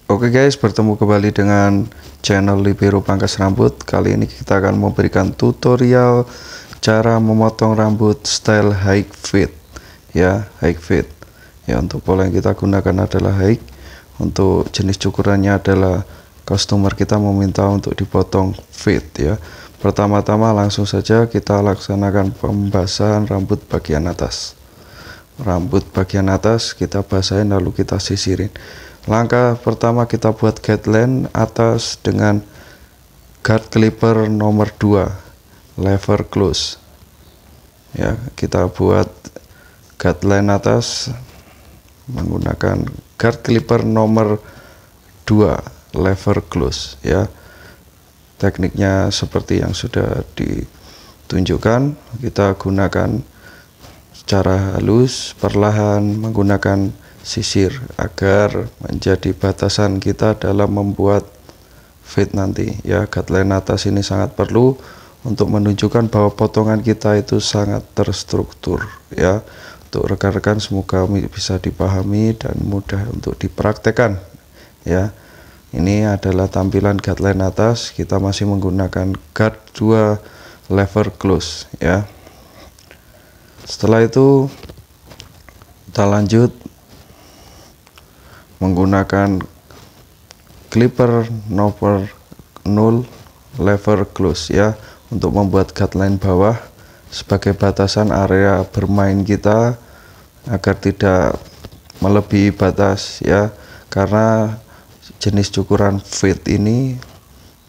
Oke guys, bertemu kembali dengan channel Libero Pangkas Rambut. Kali ini kita akan memberikan tutorial cara memotong rambut style high fade ya, high fade ya. Untuk pola yang kita gunakan adalah high. Untuk jenis cukurannya adalah customer kita meminta untuk dipotong fade ya. Pertama-tama langsung saja kita laksanakan pembasahan rambut bagian atas. Rambut bagian atas kita basahin lalu kita sisirin. Langkah pertama kita buat guideline atas dengan guard clipper nomor 2 lever close ya. Kita buat guideline atas menggunakan guard clipper nomor 2 lever close ya. Tekniknya seperti yang sudah ditunjukkan, kita gunakan secara halus perlahan menggunakan sisir agar menjadi batasan kita dalam membuat fade nanti ya. Guideline atas ini sangat perlu untuk menunjukkan bahwa potongan kita itu sangat terstruktur ya. Untuk rekan-rekan semoga bisa dipahami dan mudah untuk dipraktekkan ya. Ini adalah tampilan guideline atas, kita masih menggunakan guard 2 lever close ya. Setelah itu kita lanjut menggunakan clipper nomor 0 lever close ya, untuk membuat guideline bawah sebagai batasan area bermain kita agar tidak melebihi batas ya. Karena jenis cukuran fade ini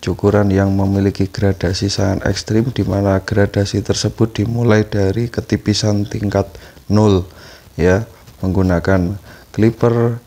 cukuran yang memiliki gradasi sangat ekstrim, di mana gradasi tersebut dimulai dari ketipisan tingkat 0 ya, menggunakan clipper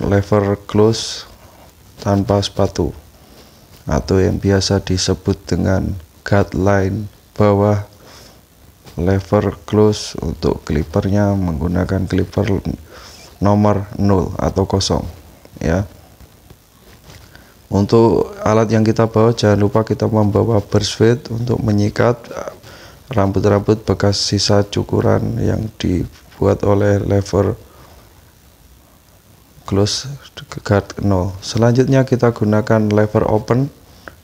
lever close tanpa sepatu atau yang biasa disebut dengan guideline bawah lever close. Untuk clippernya menggunakan clipper nomor 0 atau kosong ya. Untuk alat yang kita bawa, jangan lupa kita membawa burst fade untuk menyikat rambut-rambut bekas sisa cukuran yang dibuat oleh lever close guard 0. Selanjutnya kita gunakan lever open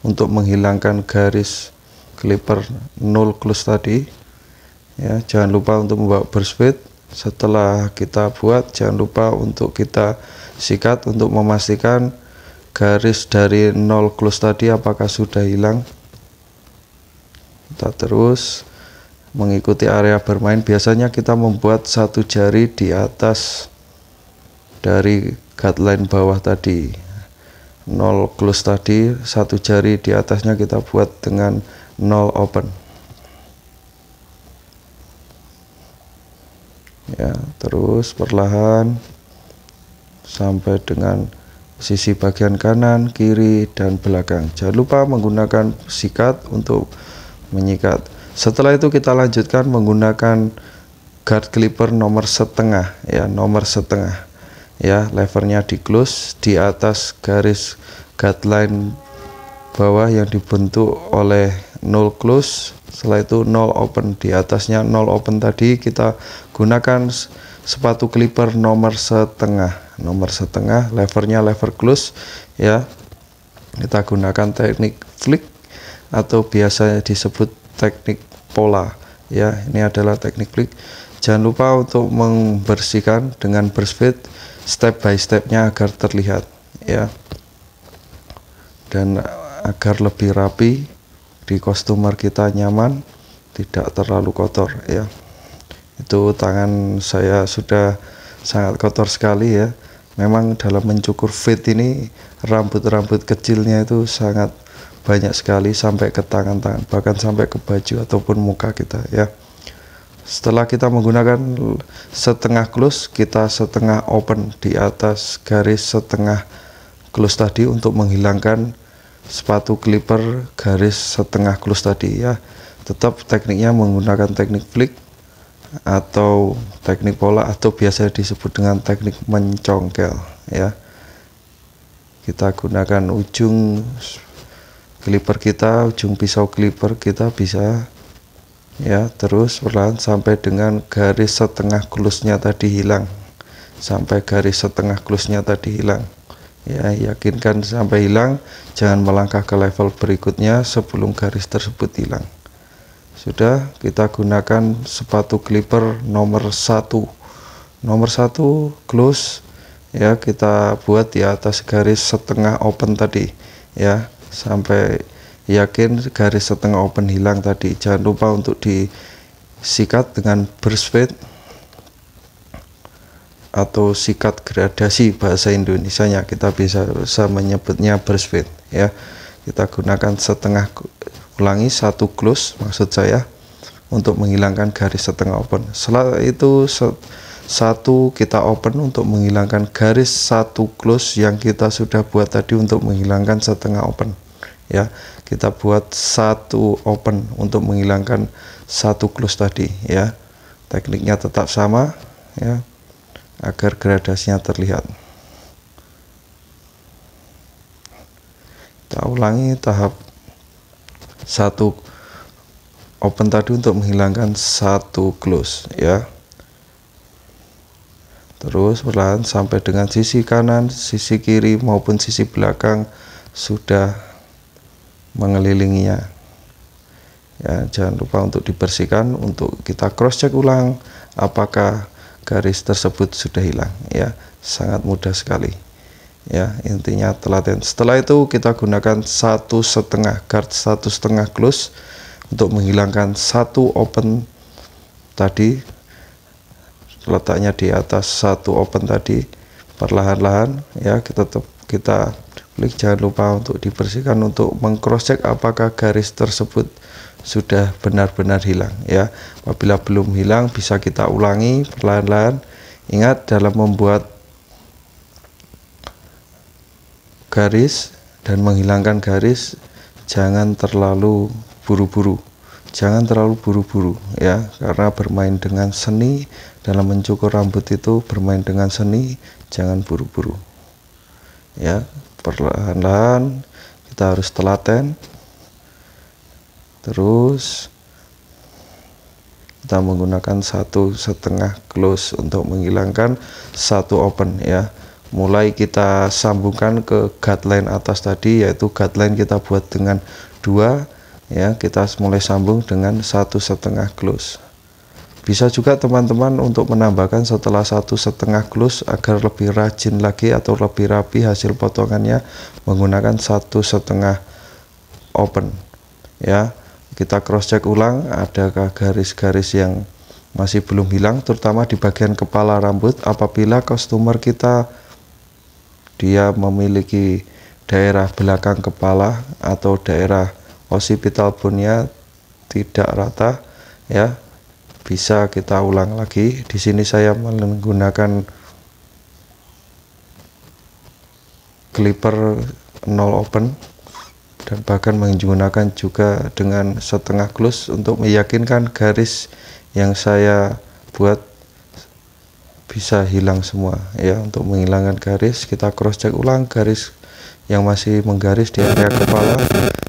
untuk menghilangkan garis clipper 0 close tadi ya. Jangan lupa untuk membawa burst fade. Setelah kita buat, jangan lupa untuk kita sikat untuk memastikan garis dari 0 close tadi apakah sudah hilang. Kita terus mengikuti area bermain. Biasanya kita membuat satu jari di atas dari guideline bawah tadi, 0 close tadi, satu jari di atasnya kita buat dengan 0 open ya. Terus perlahan sampai dengan sisi bagian kanan, kiri, dan belakang. Jangan lupa menggunakan sikat untuk menyikat. Setelah itu kita lanjutkan menggunakan guard clipper nomor setengah ya, nomor setengah ya. Levernya di close di atas garis guideline bawah yang dibentuk oleh 0 close. Setelah itu 0 open, di atasnya 0 open tadi kita gunakan sepatu clipper nomor setengah, levernya lever close ya. Kita gunakan teknik flick atau biasa disebut teknik pola ya. Ini adalah teknik flick. Jangan lupa untuk membersihkan dengan burst fade step by stepnya agar terlihat ya, dan agar lebih rapi di customer kita nyaman, tidak terlalu kotor ya. Itu tangan saya sudah sangat kotor sekali ya. Memang dalam mencukur fade ini rambut-rambut kecilnya itu sangat banyak sekali sampai ke tangan-tangan, bahkan sampai ke baju ataupun muka kita ya. Setelah kita menggunakan setengah close, kita setengah open di atas garis setengah close tadi untuk menghilangkan sepatu clipper garis setengah close tadi ya. Tetap tekniknya menggunakan teknik flick atau teknik pola atau biasa disebut dengan teknik mencongkel ya. Kita gunakan ujung clipper kita, ujung pisau clipper kita bisa ya. Terus perlahan sampai dengan garis setengah close-nya tadi hilang, sampai garis setengah close-nya tadi hilang, ya. Yakinkan sampai hilang, jangan melangkah ke level berikutnya sebelum garis tersebut hilang. Sudah, kita gunakan sepatu clipper nomor 1 close, ya. Kita buat di atas garis setengah open tadi, ya, sampai yakin garis setengah open hilang tadi. Jangan lupa untuk disikat dengan burst fade atau sikat gradasi bahasa Indonesianya, kita bisa menyebutnya burst fade, ya. Kita gunakan setengah, ulangi, satu close maksud saya, untuk menghilangkan garis setengah open. Setelah itu satu kita open untuk menghilangkan garis satu close yang kita sudah buat tadi untuk menghilangkan setengah open, ya. Kita buat satu open untuk menghilangkan satu close tadi, ya. Tekniknya tetap sama, ya, agar gradasinya terlihat. Kita ulangi tahap satu open tadi untuk menghilangkan satu close, ya. Terus perlahan sampai dengan sisi kanan, sisi kiri maupun sisi belakang sudah mengelilinginya, ya. Jangan lupa untuk dibersihkan, untuk kita cross check ulang apakah garis tersebut sudah hilang, ya. Sangat mudah sekali, ya. Intinya telaten. Setelah itu kita gunakan satu setengah guard, satu setengah close untuk menghilangkan satu open tadi, letaknya di atas satu open tadi. Perlahan-lahan, ya, kita klik. Jangan lupa untuk dibersihkan untuk mengcross check apakah garis tersebut sudah benar-benar hilang, ya. Apabila belum hilang, bisa kita ulangi perlahan-lahan. Ingat, dalam membuat garis dan menghilangkan garis, jangan terlalu buru-buru, ya, karena bermain dengan seni dalam mencukur rambut itu, bermain dengan seni, jangan buru-buru, ya. Perlahan-lahan kita harus telaten. Terus kita menggunakan satu setengah close untuk menghilangkan satu open, ya. Mulai kita sambungkan ke guideline atas tadi, yaitu guideline kita buat dengan 2, ya. Kita mulai sambung dengan satu setengah close. Bisa juga teman-teman untuk menambahkan setelah satu setengah close agar lebih rajin lagi atau lebih rapi hasil potongannya, menggunakan satu setengah open, ya. Kita cross check ulang adakah garis-garis yang masih belum hilang, terutama di bagian kepala rambut. Apabila customer kita dia memiliki daerah belakang kepala atau daerah occipital bone-nya tidak rata, ya, bisa kita ulang lagi. Di sini saya menggunakan clipper 0 open dan bahkan menggunakan juga dengan setengah close untuk meyakinkan garis yang saya buat bisa hilang semua, ya. Untuk menghilangkan garis, kita cross check ulang garis yang masih menggaris di area kepala.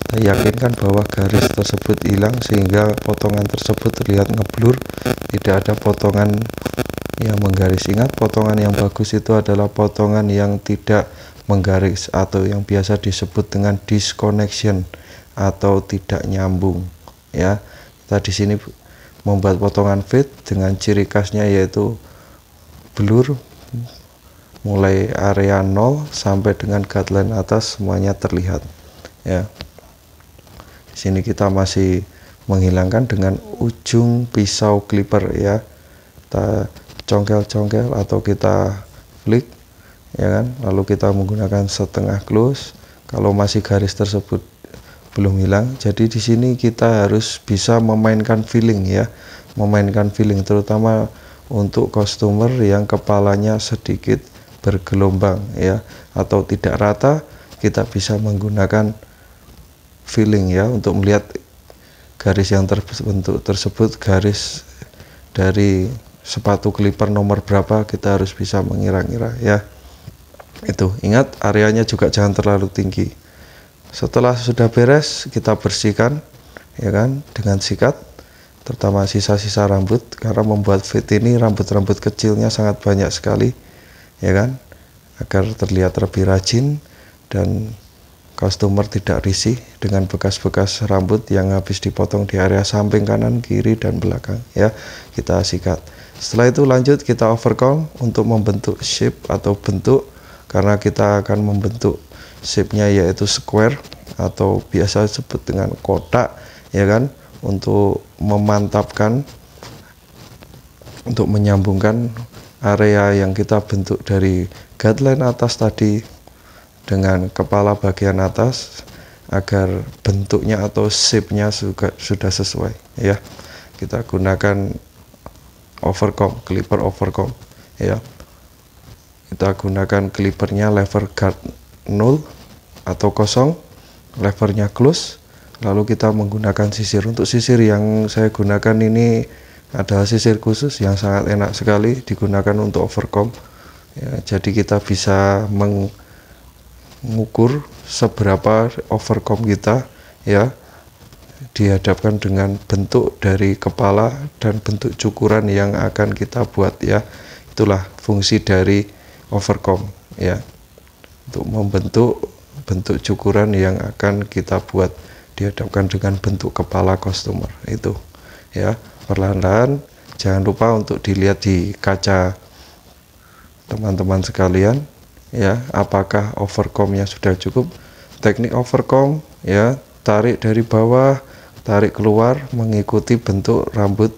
Yakinkan bahwa garis tersebut hilang sehingga potongan tersebut terlihat ngeblur, tidak ada potongan yang menggaris. Ingat, potongan yang bagus itu adalah potongan yang tidak menggaris atau yang biasa disebut dengan disconnection atau tidak nyambung, ya. Kita di sini membuat potongan fade dengan ciri khasnya yaitu blur mulai area 0 sampai dengan guideline atas semuanya terlihat, ya. Di sini kita masih menghilangkan dengan ujung pisau clipper, ya. Kita congkel-congkel atau kita flick, ya kan. Lalu kita menggunakan setengah close kalau masih garis tersebut belum hilang. Jadi di sini kita harus bisa memainkan feeling, ya. Memainkan feeling terutama untuk customer yang kepalanya sedikit bergelombang, ya, atau tidak rata. Kita bisa menggunakan feeling, ya, untuk melihat garis yang terbentuk tersebut garis dari sepatu clipper nomor berapa. Kita harus bisa mengira-ngira, ya. Itu, ingat areanya juga jangan terlalu tinggi. Setelah sudah beres, kita bersihkan, ya kan, dengan sikat. terutama sisa-sisa rambut, karena membuat fade ini rambut-rambut kecilnya sangat banyak sekali, ya kan, agar terlihat lebih rajin dan customer tidak risih dengan bekas-bekas rambut yang habis dipotong di area samping, kanan, kiri, dan belakang. Ya, kita sikat. Setelah itu lanjut kita overcomb untuk membentuk shape atau bentuk, karena kita akan membentuk shape-nya yaitu square atau biasa disebut dengan kotak, ya kan, untuk memantapkan, untuk menyambungkan area yang kita bentuk dari guideline atas tadi dengan kepala bagian atas agar bentuknya atau shape-nya sudah sesuai, ya. Kita gunakan overcomb, clipper overcomb, ya. Kita gunakan clippernya lever guard 0 atau kosong, levernya close, lalu kita menggunakan sisir. Untuk sisir yang saya gunakan ini adalah sisir khusus yang sangat enak sekali digunakan untuk overcomb, ya. Jadi kita bisa mengukur seberapa overcomb kita, ya, dihadapkan dengan bentuk dari kepala dan bentuk cukuran yang akan kita buat, ya. Itulah fungsi dari overcomb, ya, untuk membentuk bentuk cukuran yang akan kita buat dihadapkan dengan bentuk kepala customer itu, ya. Perlahan-lahan jangan lupa untuk dilihat di kaca teman-teman sekalian, ya, apakah overcomb-nya sudah cukup. Teknik overcomb, ya, tarik dari bawah, tarik keluar mengikuti bentuk rambut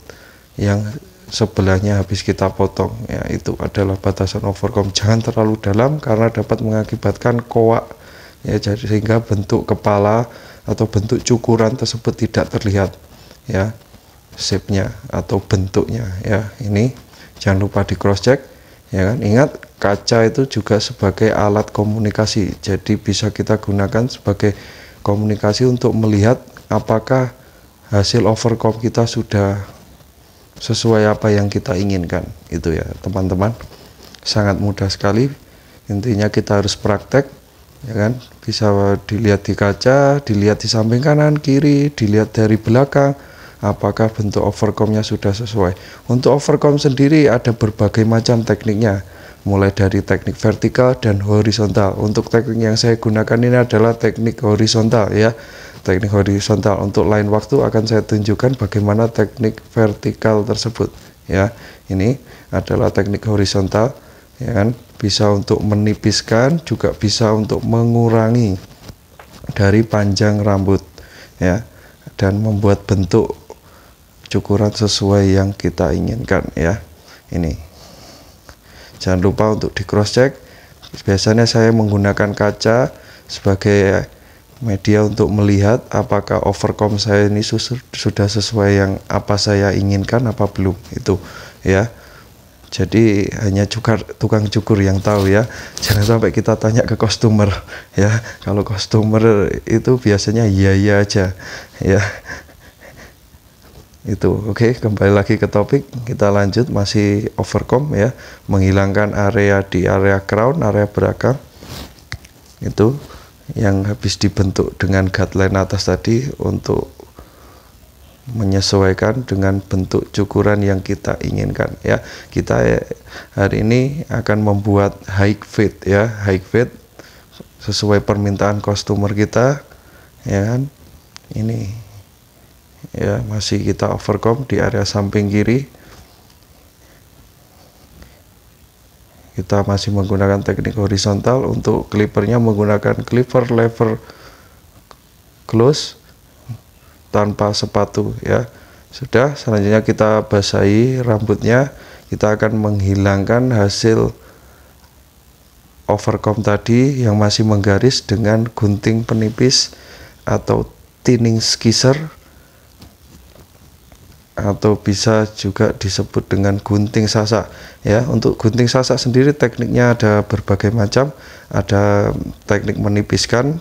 yang sebelahnya habis kita potong, ya. Itu adalah batasan overcomb. Jangan terlalu dalam karena dapat mengakibatkan koak, ya, jadi sehingga bentuk kepala atau bentuk cukuran tersebut tidak terlihat, ya, shape-nya atau bentuknya, ya. Ini jangan lupa di cross check, ya kan. Ingat, kaca itu juga sebagai alat komunikasi, jadi bisa kita gunakan sebagai komunikasi untuk melihat apakah hasil overcomb kita sudah sesuai apa yang kita inginkan. Itu, ya teman-teman, sangat mudah sekali. Intinya kita harus praktek, ya kan. Bisa dilihat di kaca, dilihat di samping kanan kiri, dilihat dari belakang apakah bentuk overcomb-nya sudah sesuai. Untuk overcomb sendiri ada berbagai macam tekniknya, mulai dari teknik vertikal dan horizontal. Untuk teknik yang saya gunakan ini adalah teknik horizontal, ya. Teknik horizontal. Untuk lain waktu akan saya tunjukkan bagaimana teknik vertikal tersebut, ya. Ini adalah teknik horizontal, ya kan. Bisa untuk menipiskan, juga bisa untuk mengurangi dari panjang rambut, ya, dan membuat bentuk cukuran sesuai yang kita inginkan, ya. Ini jangan lupa untuk di cross check. Biasanya saya menggunakan kaca sebagai media untuk melihat apakah overcomb saya ini sudah sesuai yang apa saya inginkan apa belum, itu, ya. Jadi hanya tukang cukur yang tahu, ya. Jangan sampai kita tanya ke customer, ya. Kalau customer itu biasanya iya aja, ya. Itu oke. Kembali lagi ke topik, kita lanjut, masih overcomb, ya, menghilangkan area di area crown, area belakang itu yang habis dibentuk dengan guideline atas tadi untuk menyesuaikan dengan bentuk cukuran yang kita inginkan, ya. Kita hari ini akan membuat high fade, ya, high fade sesuai permintaan customer kita, ya kan. Ini, ya, masih kita overcomb di area samping kiri. Kita masih menggunakan teknik horizontal. Untuk clippernya menggunakan clipper lever close tanpa sepatu, ya. Sudah, selanjutnya kita basahi rambutnya. Kita akan menghilangkan hasil overcomb tadi yang masih menggaris dengan gunting penipis atau thinning skisser, atau bisa juga disebut dengan gunting sasak, ya. Untuk gunting sasak sendiri tekniknya ada berbagai macam, ada teknik menipiskan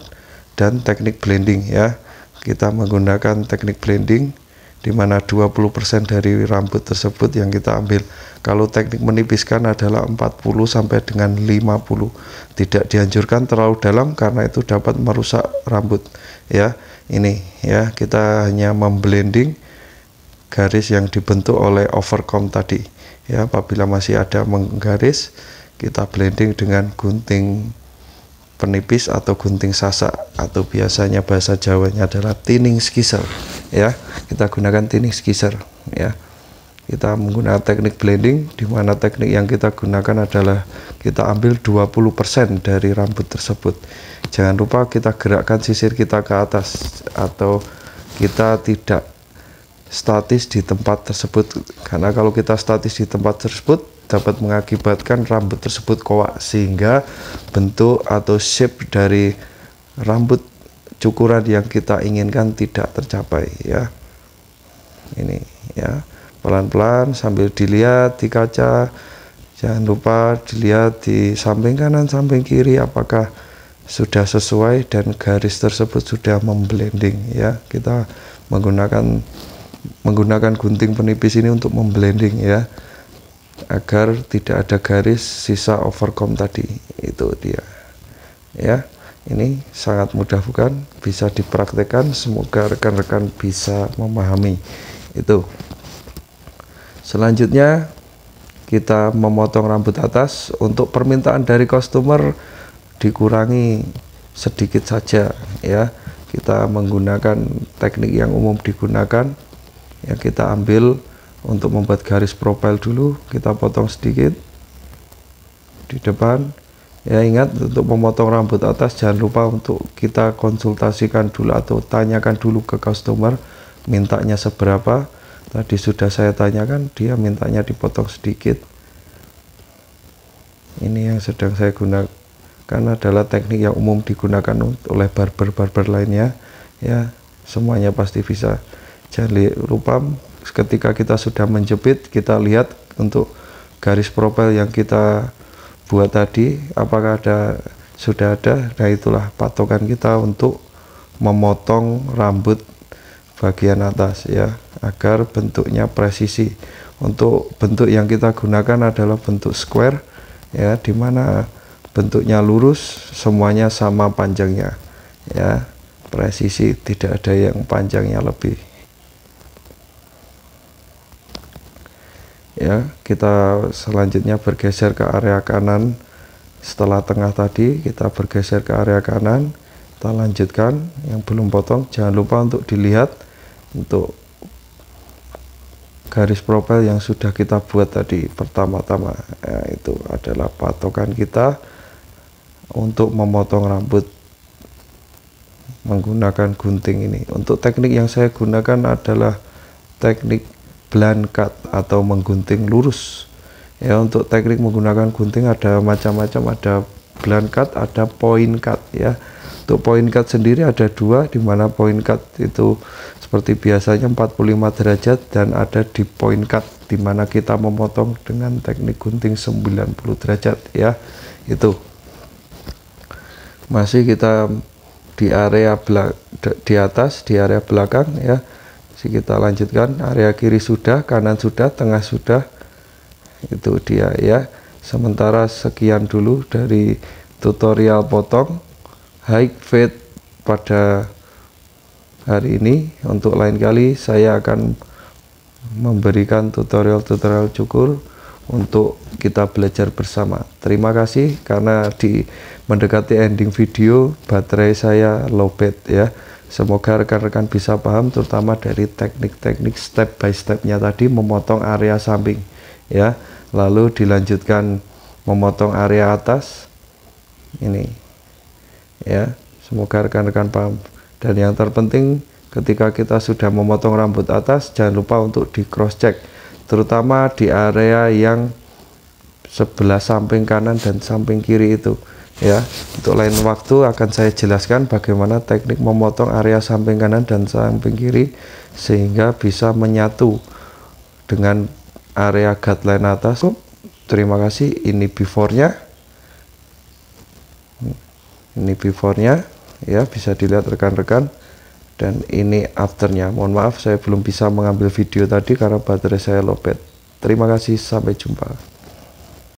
dan teknik blending, ya. Kita menggunakan teknik blending di mana 20% dari rambut tersebut yang kita ambil. Kalau teknik menipiskan adalah 40 sampai dengan 50. Tidak dianjurkan terlalu dalam karena itu dapat merusak rambut, ya. Ini, ya, kita hanya memblending garis yang dibentuk oleh overcomb tadi ya. Apabila masih ada menggaris, kita blending dengan gunting penipis atau gunting sasak, atau biasanya bahasa Jawanya adalah thinning skisser ya. Kita gunakan thinning skisser ya. Kita menggunakan teknik blending, di mana teknik yang kita gunakan adalah kita ambil 20% dari rambut tersebut. Jangan lupa kita gerakkan sisir kita ke atas, atau kita tidak statis di tempat tersebut, karena kalau kita statis di tempat tersebut dapat mengakibatkan rambut tersebut koak, sehingga bentuk atau shape dari rambut cukuran yang kita inginkan tidak tercapai ya. Ini ya, pelan-pelan sambil dilihat di kaca. Jangan lupa dilihat di samping kanan, samping kiri, apakah sudah sesuai dan garis tersebut sudah memblending ya. Kita menggunakan gunting penipis ini untuk memblending ya, agar tidak ada garis sisa overcomb tadi. Itu dia ya. Ini sangat mudah bukan? Bisa dipraktekkan, semoga rekan-rekan bisa memahami itu. Selanjutnya kita memotong rambut atas. Untuk permintaan dari customer dikurangi sedikit saja ya. Kita menggunakan teknik yang umum digunakan ya. Kita ambil untuk membuat garis profil dulu, kita potong sedikit di depan ya. Ingat, untuk memotong rambut atas jangan lupa untuk kita konsultasikan dulu atau tanyakan dulu ke customer mintanya seberapa. Tadi sudah saya tanyakan, dia mintanya dipotong sedikit. Ini yang sedang saya gunakan adalah teknik yang umum digunakan oleh barber-barber lainnya ya. Semuanya pasti bisa. Jangan lupa ketika kita sudah menjepit, kita lihat untuk garis profil yang kita buat tadi apakah sudah ada. Nah, itulah patokan kita untuk memotong rambut bagian atas ya, agar bentuknya presisi. Untuk bentuk yang kita gunakan adalah bentuk square ya, dimana bentuknya lurus, semuanya sama panjangnya ya, presisi, tidak ada yang panjangnya lebih ya. Kita selanjutnya bergeser ke area kanan. Setelah tengah tadi kita bergeser ke area kanan, kita lanjutkan yang belum potong. Jangan lupa untuk dilihat untuk garis profil yang sudah kita buat tadi pertama-tama ya. Itu adalah patokan kita untuk memotong rambut menggunakan gunting ini. Untuk teknik yang saya gunakan adalah teknik blunt cut atau menggunting lurus ya. Untuk teknik menggunakan gunting ada macam-macam, ada blunt cut, ada point cut ya. Untuk point cut sendiri ada dua, dimana point cut itu seperti biasanya 45 derajat, dan ada di point cut dimana kita memotong dengan teknik gunting 90 derajat ya. Itu masih kita di area di atas, di area belakang ya. Kita lanjutkan, area kiri sudah, kanan sudah, tengah sudah. Itu dia ya. Sementara sekian dulu dari tutorial potong high fade pada hari ini. Untuk lain kali saya akan memberikan tutorial-tutorial cukur untuk kita belajar bersama. Terima kasih, karena mendekati ending video baterai saya lowbat ya. Semoga rekan-rekan bisa paham, terutama dari teknik-teknik step by stepnya tadi, memotong area samping ya, lalu dilanjutkan memotong area atas ini ya. Semoga rekan-rekan paham. Dan yang terpenting, ketika kita sudah memotong rambut atas, jangan lupa untuk di cross check, terutama di area yang sebelah samping kanan dan samping kiri itu ya. Untuk lain waktu akan saya jelaskan bagaimana teknik memotong area samping kanan dan samping kiri sehingga bisa menyatu dengan area guideline atas. Terima kasih. Ini before-nya, ini before-nya ya, bisa dilihat rekan-rekan, dan ini after-nya. Mohon maaf saya belum bisa mengambil video tadi karena baterai saya lowbat. Terima kasih, sampai jumpa.